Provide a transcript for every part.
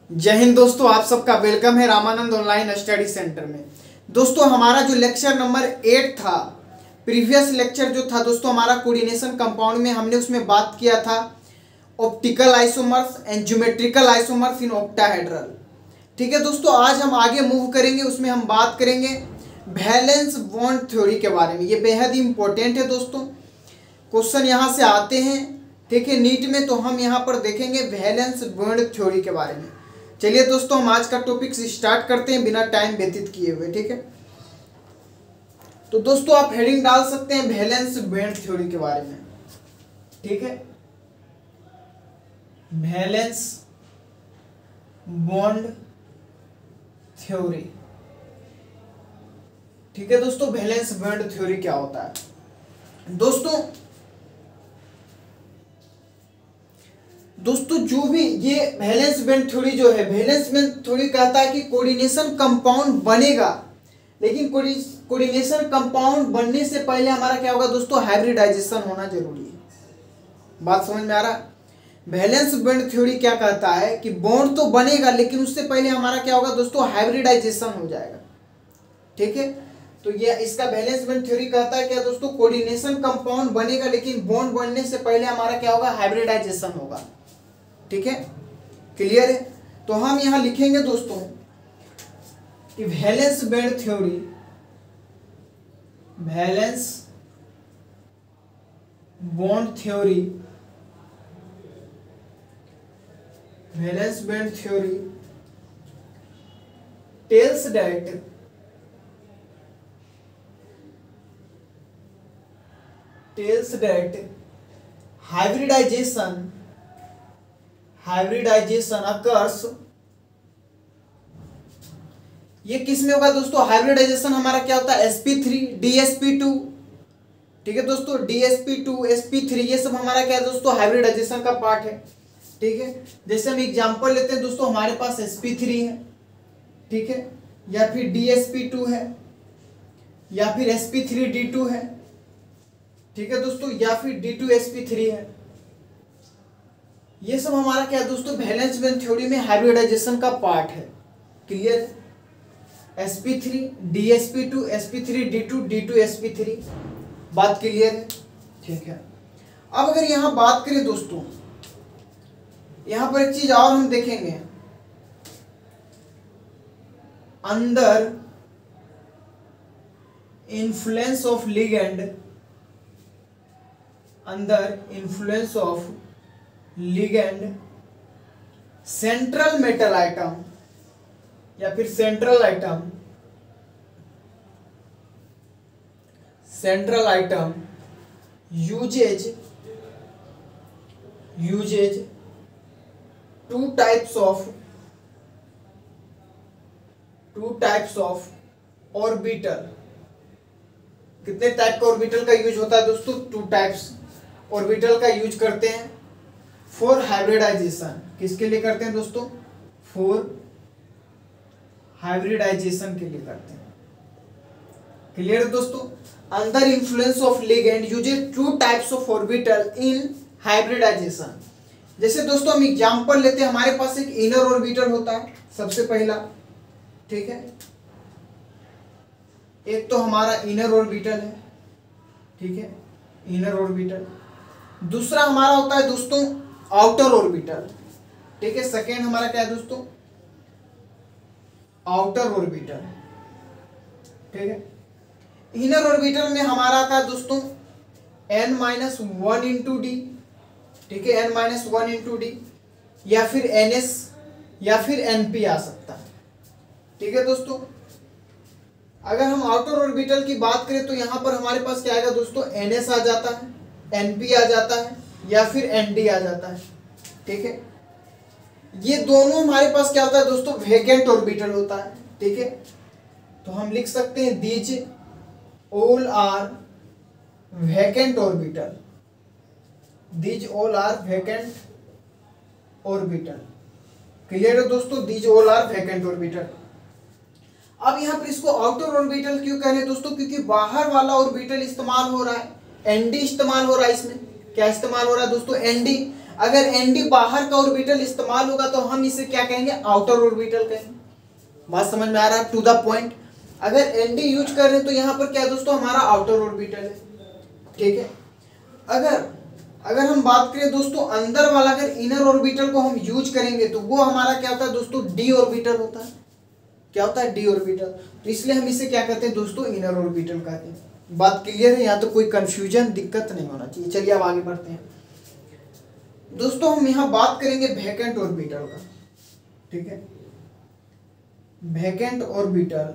जय हिंद दोस्तों, आप सबका वेलकम है रामानंद ऑनलाइन स्टडी सेंटर में। दोस्तों हमारा जो लेक्चर नंबर 8 था, प्रीवियस लेक्चर जो था दोस्तों हमारा कोऑर्डिनेशन कंपाउंड में, हमने उसमें बात किया था optical isomers and geometrical isomers in octahedral. ठीक है दोस्तों, आज हम आगे मूव करेंगे, उसमें हम बात करेंगे वैलेंस बॉन्ड थ्योरी के बारे में। ये बेहद ही इंपॉर्टेंट है दोस्तों, क्वेश्चन यहाँ से आते हैं, ठीक है, नीट में। तो हम यहाँ पर देखेंगे वैलेंस बॉन्ड थ्योरी के बारे में। चलिए दोस्तों, हम आज का टॉपिक स्टार्ट करते हैं बिना टाइम व्यतीत किए हुए। ठीक है, तो दोस्तों आप हेडिंग डाल सकते हैं वैलेंस बॉन्ड थ्योरी के बारे में। ठीक है, वैलेंस बॉन्ड थ्योरी। ठीक है दोस्तों, वैलेंस बॉन्ड थ्योरी क्या होता है दोस्तों जो भी ये वैलेंस बॉन्ड थ्योरी जो है, वैलेंस बॉन्ड थ्योरी कहता है कि कोऑर्डिनेशन कंपाउंड बनेगा, लेकिन कोऑर्डिनेशन कंपाउंड बनने से पहले हमारा क्या होगा दोस्तों, हाइब्रिडाइजेशन होना जरूरी है। बात समझ में आ रहा है? वैलेंस बॉन्ड थ्योरी क्या कहता है कि बॉन्ड तो बनेगा, लेकिन उससे पहले हमारा क्या होगा दोस्तों, हाइब्रिडाइजेशन हो जाएगा। ठीक है, तो ये इसका वैलेंस बॉन्ड थ्योरी कहता है क्या दोस्तों, कोऑर्डिनेशन कंपाउंड बनेगा, लेकिन बॉन्ड बनने से पहले हमारा क्या होगा, हाइब्रिडाइजेशन होगा। ठीक है, क्लियर है? तो हम यहां लिखेंगे दोस्तों कि valence bond theory, valence bond theory, valence bond theory tells that hybridization occurs। ये किस में होगा दोस्तों, हाइब्रिडाइजेशन हमारा क्या होता है, sp3 dsp2। ठीक है दोस्तों, dsp2 sp3 ये सब हमारा क्या है दोस्तों, हाइब्रिडाइजेशन का पार्ट है। ठीक है, जैसे हम एग्जांपल लेते हैं दोस्तों, हमारे पास sp3 है, ठीक है, या फिर dsp2 है, या फिर sp3d2 है, ठीक है दोस्तों, या फिर d2sp3 है। ये सब हमारा क्या है दोस्तों, वैलेंस बॉन्ड थ्योरी में हाइब्रिडाइजेशन का पार्ट है। Clear? sp3 dsp2 sp3d2 d2sp3। बात क्लियर है? ठीक है, अब अगर यहां बात करें दोस्तों, यहां पर एक चीज और हम देखेंगे, under influence of ligand, under influence of ligand central metal atom या फिर central atom uses two types of orbital. कितने टाइप का ऑर्बिटल का यूज होता है दोस्तों, 2 टाइप्स ऑर्बिटल का यूज करते हैं फॉर हाइब्रिडाइजेशन। किसके लिए करते हैं दोस्तों, फॉर हाइब्रिडाइजेशन के लिए करते हैं। क्लियर है दोस्तों? Under influence of ligand uses 2 types of orbital in hybridization. जैसे दोस्तों हम एग्जांपल लेते हैं, हमारे पास एक इनर ऑर्बिटल होता है सबसे पहला। ठीक है, एक तो हमारा इनर ऑर्बिटल है, ठीक है, इनर ऑर्बिटल। दूसरा हमारा होता है दोस्तों आउटर ऑर्बिटल। ठीक है, सेकेंड हमारा क्या है दोस्तों, आउटर ऑर्बिटल। ठीक है, इनर ऑर्बिटल में हमारा आता है दोस्तों n-1 इंटू डी। ठीक है, n-1 इंटू डी, या फिर ns या फिर np आ सकता है। ठीक है दोस्तों, अगर हम आउटर ऑर्बिटल की बात करें तो यहां पर हमारे पास क्या आएगा दोस्तों, ns आ जाता है, np आ जाता है, या फिर nd आ जाता है। ठीक है, ये दोनों हमारे पास क्या होता है दोस्तों, वैकेंट ऑर्बिटल होता है। ठीक है, तो हम लिख सकते हैं these all are vacant orbital, these all are vacant orbital. Clear है दोस्तों, these all are vacant orbital. अब यहाँ पर इसको आउटर ऑर्बिटल क्यों कह रहे हैं दोस्तों, क्योंकि बाहर वाला ऑर्बिटल इस्तेमाल हो रहा है, nd इस्तेमाल हो रहा है। इसमें क्या इस्तेमाल हो रहा है दोस्तों, nd। अगर एनडी बाहर का ऑर्बिटल इस्तेमाल होगा तो हम इसे क्या कहेंगे, आउटर ऑर्बिटल कहेंगे। बात समझ में आ रहा है, टू द पॉइंट। अगर एनडी यूज कर रहे हैं तो यहाँ पर क्या है दोस्तों, हमारा आउटर ऑर्बिटल है, ठीक है। अगर हम बात करें दोस्तों अंदर वाला, अगर इनर ऑर्बिटल को हम यूज करेंगे तो वो हमारा क्या होता है दोस्तों, डी ऑर्बिटल होता है। क्या होता है, डी ऑर्बिटल। तो इसलिए हम इसे क्या कहते हैं दोस्तों, इनर ऑर्बिटल कहते हैं। बात क्लियर है, यहाँ तो कोई कंफ्यूजन दिक्कत नहीं होना चाहिए। चलिए अब आगे बढ़ते हैं दोस्तों। हम यहाँ बात करेंगे वैकेंट ऑर्बिटल का, ठीक है। Vacant orbital,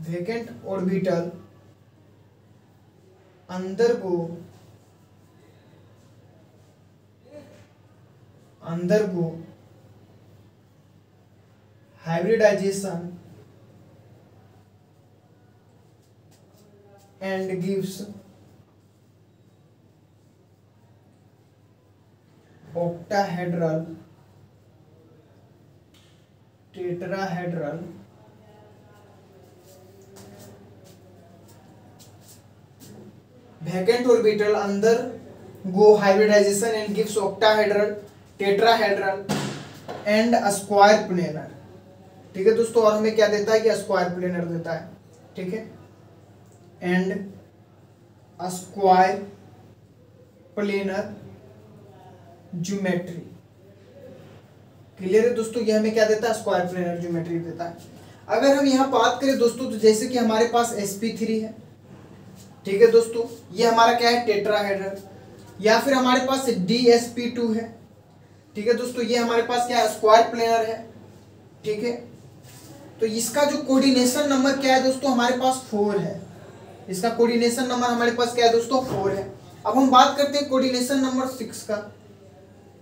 vacant orbital undergo hybridization and gives octahedral, tetrahedral, vacant orbital undergo hybridization and gives octahedral, tetrahedral and a square planar, ठीक है दोस्तों। और हमें क्या देता है कि स्क्वायर प्लेनर देता है, ठीक है। And square planar geometry, clear है दोस्तों। ये हमें क्या देता है, स्क्वायर प्लेनर ज्योमेट्री देता है। अगर हम यहाँ बात करें दोस्तों तो जैसे कि हमारे पास sp3 है, ठीक है दोस्तों, ये हमारा क्या है, टेट्राहेड्रल। या फिर हमारे पास dsp2 है, ठीक है दोस्तों, ये हमारे पास क्या है, स्क्वायर प्लेनर है, ठीक है। तो इसका जो कोऑर्डिनेशन नंबर क्या है दोस्तों, हमारे पास 4 है। इसका कोऑर्डिनेशन नंबर हमारे पास क्या है दोस्तों, 4 है। अब हम बात करते हैं कोऑर्डिनेशन नंबर 6 का,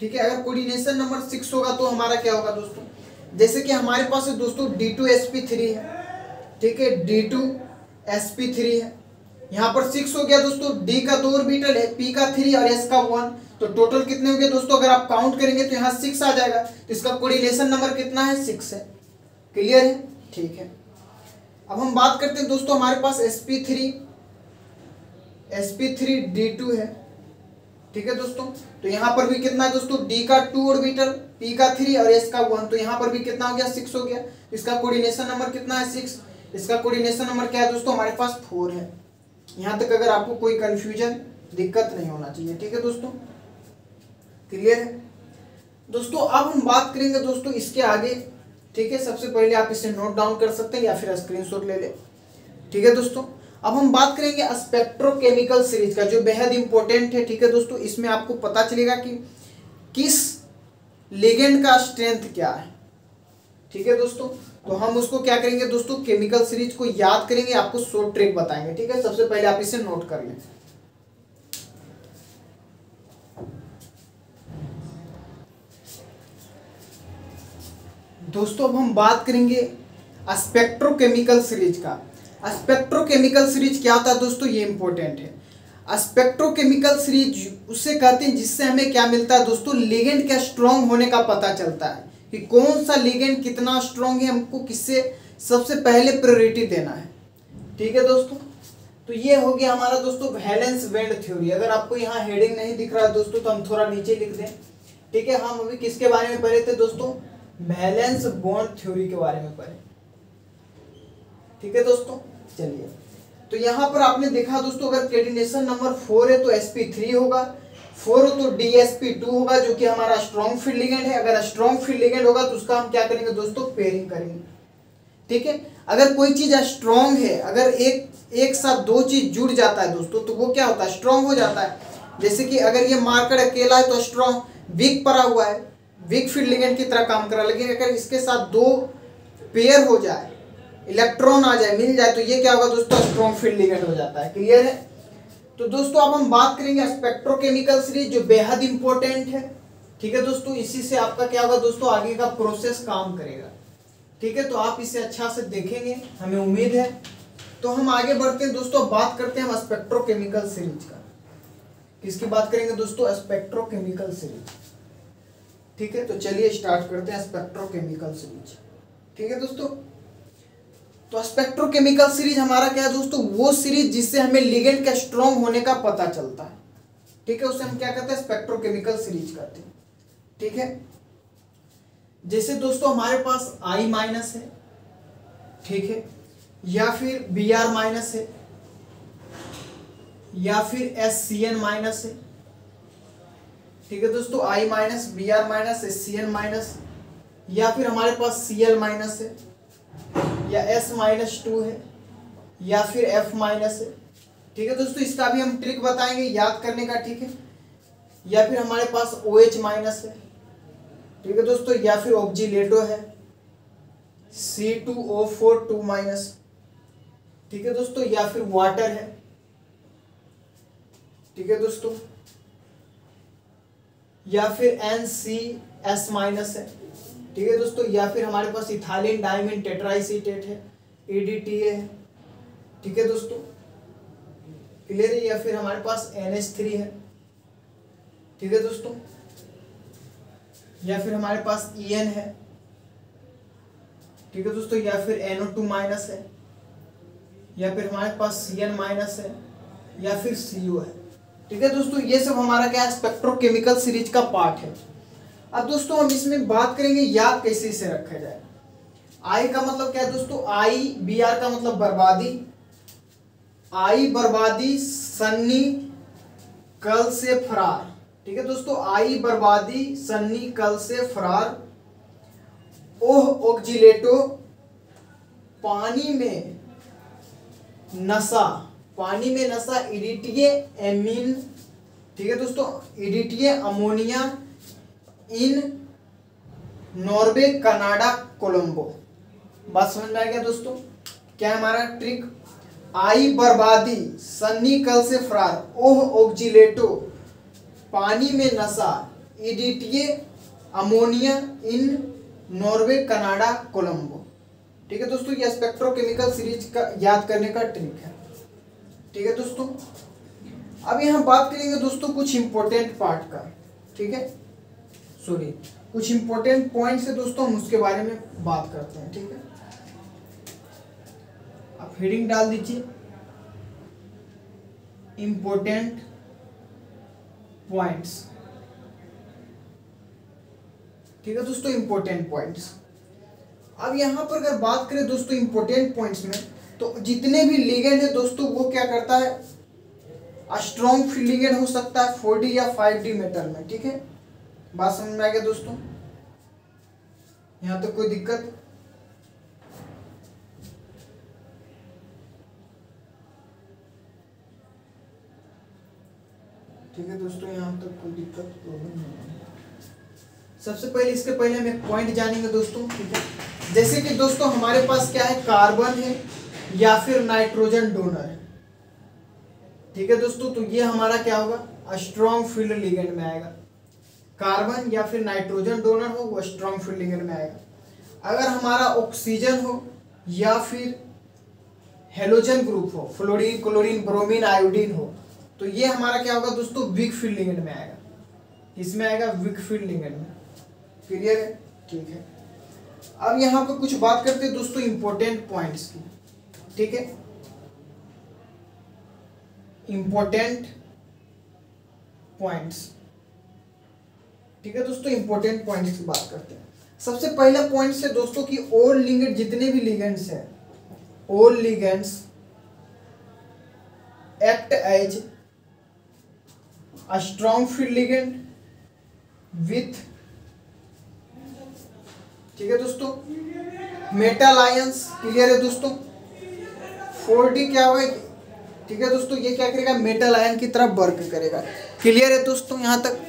ठीक है। अगर कोऑर्डिनेशन नंबर 6 होगा तो हमारा क्या होगा दोस्तों, जैसे कि हमारे पास है दोस्तों d2sp3 है, ठीक है, d2sp3 है। यहाँ पर 6 हो गया दोस्तों, d का 2 ऑर्बिटल है, p का 3 और s का 1, तो टोटल कितने हो गए दोस्तों, अगर आप काउंट करेंगे तो यहाँ 6 आ जाएगा। तो इसका कोऑर्डिनेशन नंबर कितना है, 6 है, क्लियर है, ठीक है। अब हम बात करते हैं दोस्तों, हमारे पास sp3 d2 है, ठीक है दोस्तों। तो यहाँ पर भी कितना है दोस्तों, d का 2 ऑर्बिटल, p का 3 और s का 1, तो यहाँ पर भी कितना हो गया, 6 हो गया। इसका कोऑर्डिनेशन नंबर कितना है, 6। इसका कोऑर्डिनेशन नंबर क्या है दोस्तों, हमारे पास 4 है। यहाँ तक अगर आपको कोई कंफ्यूजन दिक्कत नहीं होना चाहिए, ठीक है दोस्तों, क्लियर है दोस्तों। अब हम बात करेंगे दोस्तों इसके आगे, ठीक है। सबसे पहले आप इसे नोट डाउन कर सकते हैं या फिर स्क्रीनशॉट ले ले, ठीक है दोस्तों। अब हम बात करेंगे स्पेक्ट्रोकेमिकल सीरीज का, जो बेहद इंपॉर्टेंट है, ठीक है दोस्तों। इसमें आपको पता चलेगा कि किस लिगेंड का स्ट्रेंथ क्या है, ठीक है दोस्तों। तो हम उसको क्या करेंगे दोस्तों, केमिकल सीरीज को याद करेंगे, आपको शॉर्ट ट्रिक बताएंगे, ठीक है। सबसे पहले आप इसे नोट कर लें दोस्तों। अब हम बात करेंगे स्पेक्ट्रोकेमिकल सीरीज का। स्पेक्ट्रोकेमिकल सीरीज क्या होता है दोस्तों, ये इंपॉर्टेंट है। स्पेक्ट्रोकेमिकल सीरीज उससे कहते हैं जिससे हमें क्या मिलता है दोस्तों, लिगेंड का स्ट्रॉन्ग होने का पता चलता है कि कौन सा लिगेंड कितना स्ट्रॉन्ग है, हमको किससे सबसे पहले प्रायोरिटी देना है, ठीक है दोस्तों। तो ये हो गया हमारा दोस्तों वैलेंस बैंड थ्योरी। अगर आपको यहाँ हेडिंग नहीं दिख रहा है दोस्तों तो हम थोड़ा नीचे लिख दें, ठीक है। हम अभी किसके बारे में पढ़े थे दोस्तों, वैलेंस बॉन्ड थ्योरी के बारे में पढ़े, ठीक है दोस्तों। चलिए, तो यहाँ पर आपने देखा दोस्तों, अगर कोऑर्डिनेशन नंबर 4 है तो sp3 होगा, 4 हो तो dsp2 होगा, जो कि हमारा स्ट्रॉन्ग फील्ड लिगेंड है। अगर स्ट्रॉन्ग फील्ड लिगेंड होगा तो उसका हम क्या करेंगे दोस्तों, पेयरिंग करेंगे, ठीक है। अगर कोई चीज स्ट्रॉन्ग है, अगर एक साथ दो चीज जुड़ जाता है दोस्तों तो वो क्या होता है, स्ट्रॉन्ग हो जाता है। जैसे कि अगर ये मार्कर अकेला है तो स्ट्रॉन्ग, वीक पड़ा हुआ है, वीक फील्ड लिगेंड की तरह काम कर रहा है। लेकिन अगर इसके साथ 2 पेयर हो जाए, इलेक्ट्रॉन आ जाए, मिल जाए, तो ये क्या होगा दोस्तों, स्ट्रॉन्ग फील्ड लिगेंड हो जाता है, क्लियर है। तो दोस्तों अब हम बात करेंगे स्पेक्ट्रोकेमिकल सीरीज, जो बेहद इंपॉर्टेंट है, ठीक है दोस्तों। इसी से आपका क्या होगा दोस्तों, आगे का प्रोसेस काम करेगा, ठीक है। तो आप इसे अच्छा से देखेंगे, हमें उम्मीद है। तो हम आगे बढ़ते हैं दोस्तों, बात करते हैं हम स्पेक्ट्रोकेमिकल सीरीज का। किसकी बात करेंगे दोस्तों, स्पेक्ट्रोकेमिकल सीरीज, ठीक है। तो चलिए स्टार्ट करते हैं स्पेक्ट्रोकेमिकल सीरीज, ठीक है दोस्तों। तो स्पेक्ट्रोकेमिकल सीरीज हमारा क्या है दोस्तों, वो सीरीज जिससे हमें लिगेंड का स्ट्रॉन्ग होने का पता चलता है, ठीक है, उसे हम क्या कहते हैं, स्पेक्ट्रोकेमिकल सीरीज कहते हैं। ठीक है, जैसे दोस्तों हमारे पास I माइनस है, ठीक है, या फिर Br माइनस है, या फिर SCN माइनस है। ठीक है दोस्तों, I minus, Br minus, SCN minus, या फिर हमारे पास Cl माइनस है, या S-2 है, या फिर F माइनस है। ठीक है दोस्तों, इसका भी हम ट्रिक बताएंगे याद करने का। ठीक है, या फिर हमारे पास OH माइनस है। ठीक है दोस्तों, या फिर ऑक्जिलेटो है, C2O4 2 माइनस। ठीक है दोस्तों, या फिर वाटर है। ठीक है दोस्तों, या फिर NCS माइनस है। ठीक है दोस्तों, या फिर हमारे पास इथाइलिन डाइमीन टेट्राइसिटेट है, EDTA है। ठीक है दोस्तों, क्लियर है, या फिर हमारे पास NH3 है। ठीक है दोस्तों, या फिर हमारे पास EN है। ठीक है दोस्तों, या फिर NO2 माइनस है, या फिर हमारे पास CN माइनस है, या फिर CO है। ठीक है दोस्तों, ये सब हमारा क्या है, स्पेक्ट्रोकेमिकल सीरीज का पार्ट है। अब दोस्तों हम इसमें बात करेंगे याद कैसे इसे रखा जाए। आई का मतलब क्या है दोस्तों, IBR का मतलब बर्बादी, आई बर्बादी, सन्नी कल से फरार। ठीक है दोस्तों, आई बर्बादी, सन्नी कल से फरार, ओह ऑक्जिलेटो, पानी में नशा, पानी में नशा, EDTA एमीन। ठीक है दोस्तों, EDTA अमोनिया, इन नॉर्वे कनाडा कोलंबो। बात समझ में आ गया दोस्तों, क्या है हमारा ट्रिक, आई बर्बादी, सन्नी कल से फरार, ओह ऑक्जिलेटो, पानी में नशा, EDTA अमोनिया, इन नॉर्वे कनाडा कोलंबो। ठीक है दोस्तों, यह स्पेक्ट्रोकेमिकल सीरीज का याद करने का ट्रिक है। ठीक है दोस्तों, अब यहाँ बात करेंगे दोस्तों कुछ इंपॉर्टेंट पार्ट का। ठीक है, सॉरी, कुछ इंपॉर्टेंट पॉइंट्स है दोस्तों, हम उसके बारे में बात करते हैं। ठीक है, आप हेडिंग डाल दीजिए इंपॉर्टेंट पॉइंट्स। ठीक है दोस्तों, इंपॉर्टेंट पॉइंट्स। अब यहाँ पर अगर बात करें दोस्तों इंपॉर्टेंट पॉइंट्स में, तो जितने भी लिगेंड है दोस्तों वो क्या करता है, स्ट्रॉन्ग फील्ड लिगेंड हो सकता है 4D या 5D मेटल में। ठीक है, बात समझ में आ गया दोस्तों, यहाँ तक कोई दिक्कत? ठीक है दोस्तों, यहाँ तक कोई दिक्कत प्रॉब्लम नहीं है। सबसे पहले इसके पहले हम एक पॉइंट जानेंगे दोस्तों। ठीक है, जैसे कि दोस्तों हमारे पास क्या है, कार्बन है या फिर नाइट्रोजन डोनर है। ठीक है दोस्तों, तो ये हमारा क्या होगा, स्ट्रॉन्ग फील्ड लिगेंड में आएगा। कार्बन या फिर नाइट्रोजन डोनर हो वो स्ट्रॉन्ग फील्ड लिगेंड में आएगा। अगर हमारा ऑक्सीजन हो या फिर हेलोजन ग्रुप हो, फ्लोरीन, क्लोरीन, ब्रोमीन, आयोडीन हो, तो ये हमारा क्या होगा दोस्तों, वीक फील्ड लिगेंड में आएगा। इसमें आएगा वीक फील्ड लिगेंड में। क्लियर है? ठीक है, अब यहाँ पर कुछ बात करते हैं दोस्तों इंपॉर्टेंट पॉइंट्स की। ठीक है, इंपॉर्टेंट पॉइंट्स। ठीक है दोस्तों, इंपॉर्टेंट पॉइंट्स की बात करते हैं। सबसे पहला पॉइंट है दोस्तों कि ऑल लिगेंड, जितने भी लिगेंड्स हैं, all ligands act as a strong field ligand with, ठीक है दोस्तों, मेटल आयंस। क्लियर है दोस्तों, 4D क्या होगा, ठीक है दोस्तों, ये क्या करेगा, मेटल आयन की तरफ वर्क करेगा। क्लियर है दोस्तों यहाँ तक?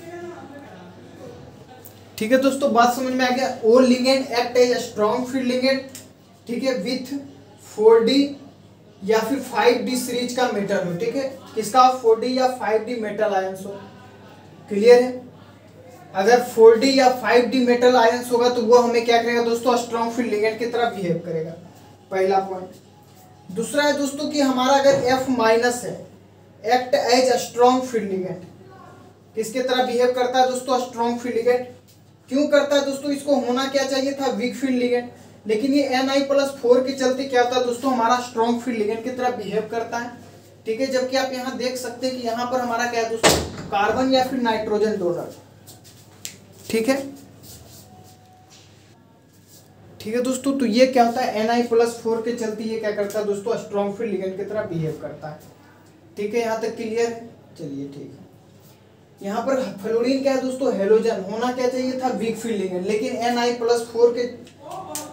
ठीक है दोस्तों, बात समझ में आ गया। All ligand act as strong field ligand, ठीक है, विथ 4D या फिर 5D सीरीज का मेटल हो। ठीक है, किसका, 4D या 5D मेटल आयंस हो। क्लियर है? अगर 4D या 5D मेटल आयंस होगा तो वो हमें क्या करेगा दोस्तों, स्ट्रॉन्ग फील्ड लिगेंड की तरह बिहेव करेगा। पहला पॉइंट। दूसरा है दोस्तों कि हमारा अगर F माइनस है, act as a strong field ligand, किसके तरह बिहेव करता है दोस्तों, स्ट्रॉन्ग फील्ड लिगेंड। क्यों करता है दोस्तों, इसको होना क्या चाहिए था, वीक फील्ड लिगेंड, लेकिन ये Ni+4 के चलते क्या होता है दोस्तों, हमारा स्ट्रॉन्ग फील्ड लिगेंड की तरह बिहेव करता है। ठीक है, जबकि आप यहाँ देख सकते हैं कि यहाँ पर हमारा क्या है दोस्तों, कार्बन या फिर नाइट्रोजन डोनर। ठीक है दोस्तों, तो ये क्या होता है Na+4 के चलते ये क्या करता है दोस्तों, स्ट्रॉन्ग फील्ड लिगेंड की तरह बिहेव करता है। ठीक है, यहाँ तक क्लियर है। चलिए ठीक है, यहाँ पर फ्लोरीन क्या है दोस्तों, हेलोजन होना क्या चाहिए था, वीक फील्ड लिगेंड, लेकिन Na+4 के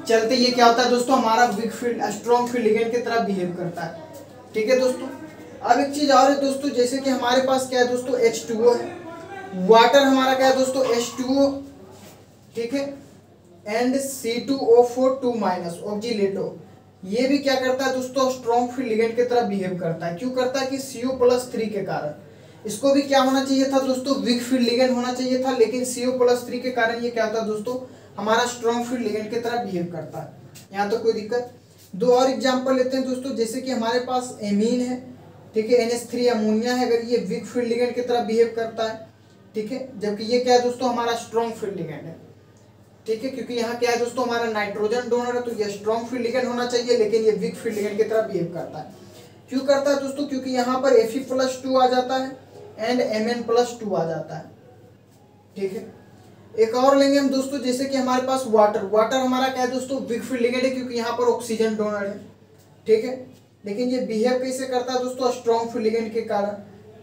चलते ये क्या होता है दोस्तों, हमारा weak field strong field ligand की तरह बिहेव करता है। ठीक है दोस्तों, अब एक चीज और है दोस्तों, जैसे कि हमारे पास क्या है दोस्तों, H2O है, वाटर हमारा क्या है दोस्तों, H2O। ठीक है, एंड C2O4 ऑक्सीलेटो, ये भी क्या करता है दोस्तों, स्ट्रॉन्ग फील्ड लिगेंड की तरह बिहेव करता है। क्यों करता है कि CO+3 के कारण। इसको भी क्या होना चाहिए था दोस्तों, वीक फील्ड लिगेंड होना चाहिए था, लेकिन CO+3 के कारण ये क्या होता है दोस्तों, हमारा स्ट्रॉन्ग फील्ड लिगेंड की तरह बिहेव करता है। यहाँ तो कोई दिक्कत। दो और एग्जांपल लेते हैं दोस्तों, जैसे कि हमारे पास एमीन है, ठीक है, NH3 अमोनिया है, अगर ये वीक फील्ड लिगेंड की तरह बिहेव करता है। ठीक है, जबकि ये क्या है दोस्तों, हमारा स्ट्रॉन्ग फील्ड लिगेंड है। ठीक है, क्योंकि यहाँ क्या है दोस्तों, हमारा नाइट्रोजन डोनर है, तो ये स्ट्रॉन्ग फील्ड लिगेंड होना चाहिए, लेकिन ये वीक फील्ड लिगेंड की तरह बिहेव करता है। क्यों करता है दोस्तों, क्योंकि यहाँ पर Fe+2 आ जाता है एंड Mn+2 आ जाता है। ठीक है, एक और लेंगे हम दोस्तों, जैसे कि हमारे पास वाटर हमारा क्या है दोस्तों, वीक फील्ड लिगेंड है, क्योंकि यहाँ पर ऑक्सीजन डोनर है। ठीक है, लेकिन ये बिहेव कैसे करता है दोस्तों, स्ट्रॉन्ग फील्ड लिगेंड के कारण।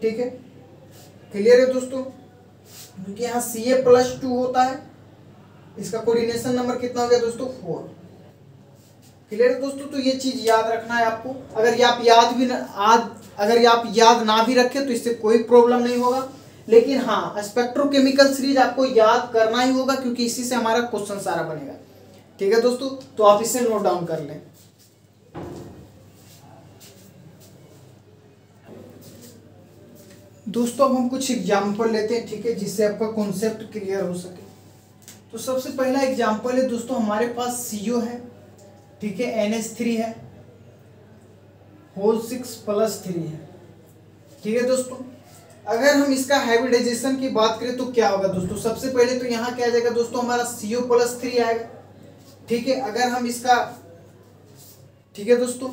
ठीक है, क्लियर है दोस्तों, क्योंकि यहाँ Ca+2 होता है, इसका कोऑर्डिनेशन नंबर कितना हो गया दोस्तों, 4। क्लियर है दोस्तों, तो ये चीज याद रखना है आपको। अगर आप याद ना भी रखें तो इससे कोई प्रॉब्लम नहीं होगा, लेकिन हाँ स्पेक्ट्रोकेमिकल सीरीज आपको याद करना ही होगा, क्योंकि इसी से हमारा क्वेश्चन सारा बनेगा। ठीक है दोस्तों, तो आप इसे नोट डाउन कर लें। दोस्तों अब हम कुछ एग्जाम्पल लेते हैं, ठीक है, जिससे आपका कॉन्सेप्ट क्लियर हो सके। तो सबसे पहला एग्जाम्पल है दोस्तों, हमारे पास CO है, ठीक है, NH3 है, O6+3 है। ठीक है दोस्तों, अगर हम इसका हाइब्रिडाइजेशन की बात करें तो क्या होगा दोस्तों, सबसे पहले तो यहाँ क्या आ जाएगा दोस्तों, हमारा CO+3 आएगा। ठीक है, अगर हम इसका, ठीक है दोस्तों,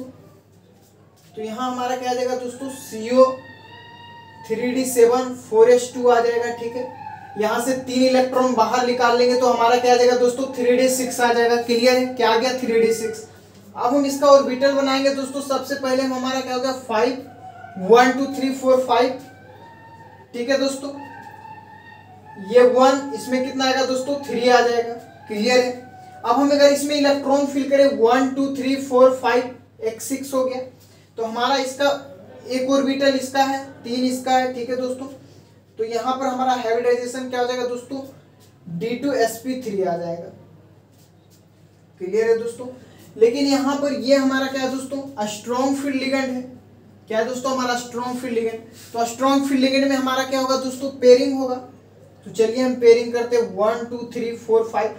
तो यहाँ हमारा क्या आ जाएगा दोस्तों, CO3D7 4s2 आ जाएगा। ठीक है, यहाँ से 3 इलेक्ट्रॉन बाहर निकाल लेंगे तो हमारा क्या आ जाएगा दोस्तों, 3D6 आ जाएगा। क्लियर है, क्या आ गया, 3D6। अब हम इसका ऑर्बिटल बनाएंगे दोस्तों, सबसे पहले हमारा क्या होगा, 5 1 2 3 4 5। ठीक है दोस्तों, ये 1, इसमें कितना आएगा दोस्तों, 3 आ जाएगा। क्लियर है, अब हम अगर इसमें इलेक्ट्रॉन फिल करें 1 2 3 4 5, एक 6 हो गया, तो हमारा इसका एक ऑर्बिटल इसका है, 3 इसका है। ठीक है दोस्तों, तो यहाँ पर हमारा हाइब्रिडाइजेशन क्या हो जाएगा दोस्तों, D2sp3 आ जाएगा। क्लियर है दोस्तों, लेकिन यहाँ पर ये हमारा क्या है दोस्तों, स्ट्रॉन्ग फील्ड लिगेंड है। क्या है दोस्तों, हमारा स्ट्रॉन्ग फील्ड लिगेंड। तो स्ट्रॉन्ग फील्ड लिगेंड में हमारा क्या होगा दोस्तों, पेयरिंग होगा। तो चलिए हम पेयरिंग करते हैं 1 2 3 4 5।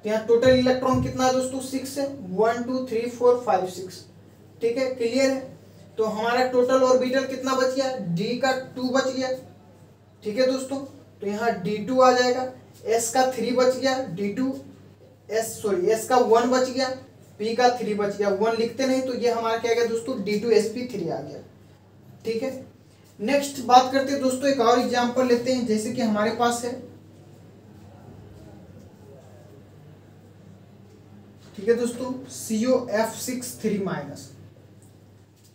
तो यहाँ टोटल इलेक्ट्रॉन कितना है दोस्तों, 6 है, 1 2 3 4 5 6। ठीक है, क्लियर है, तो हमारा टोटल ऑर्बिटल कितना बच गया, D का 2 बच गया। ठीक है दोस्तों, तो यहाँ D2 आ जाएगा, S का 3 बच गया, S का 1 बच गया, P का 3 बच गया, 1 लिखते नहीं, तो ये हमारा क्या गया दोस्तों, D2sp3 आ गया। ठीक है, नेक्स्ट बात करते हैं दोस्तों, एक और एग्जांपल लेते हैं, जैसे कि हमारे पास है, ठीक है दोस्तों, COF6 3-।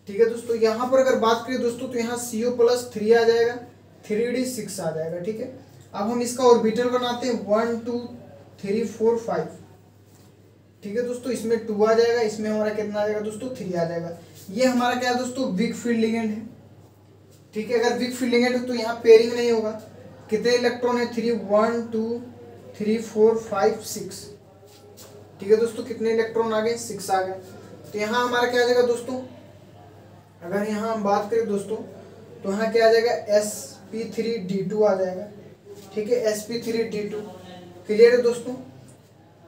ठीक है दोस्तों, यहाँ पर अगर बात करें दोस्तों, तो यहाँ CO+3 आ जाएगा, 3D6 आ जाएगा। ठीक है, अब हम इसका ऑर्बिटल बनाते हैं 1 2 3 4 5। ठीक है दोस्तों, इसमें 2 आ जाएगा, इसमें हमारा कितना आ जाएगा दोस्तों, 3 आ जाएगा। ये हमारा क्या है दोस्तों, वीक फील्ड लिगेंड है। ठीक है, अगर वीक फील्ड लिगेंड है तो यहाँ पेयरिंग नहीं होगा। कितने इलेक्ट्रॉन है, 3 1 2 3 4 5 6। ठीक है दोस्तों, कितने इलेक्ट्रॉन आ गए, 6 आ गए। तो यहाँ हमारा क्या आ जाएगा दोस्तों, अगर यहाँ हम बात करें दोस्तों, तो यहाँ क्या आ जाएगा, sp3d2 आ जाएगा। ठीक है, sp3d2। क्लियर है दोस्तों,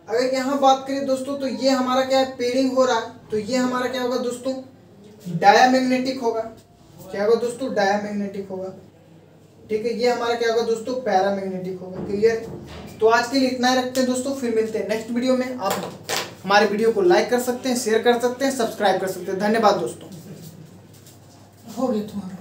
अगर यहाँ बात करें दोस्तों, तो ये हमारा क्या है, पेयरिंग हो रहा है, तो ये हमारा क्या होगा दोस्तों, डायामैग्नेटिक होगा। क्या होगा दोस्तों, डायामैग्नेटिक होगा। ठीक है, ये हमारा क्या होगा दोस्तों, पैरामैग्नेटिक होगा। क्लियर, तो आज के लिए इतना ही रखते हैं दोस्तों, फिर मिलते हैं नेक्स्ट वीडियो में। आप हमारे वीडियो को लाइक कर सकते हैं, शेयर कर सकते हैं, सब्सक्राइब कर सकते हैं। धन्यवाद दोस्तों। हो गया तुम्हारा।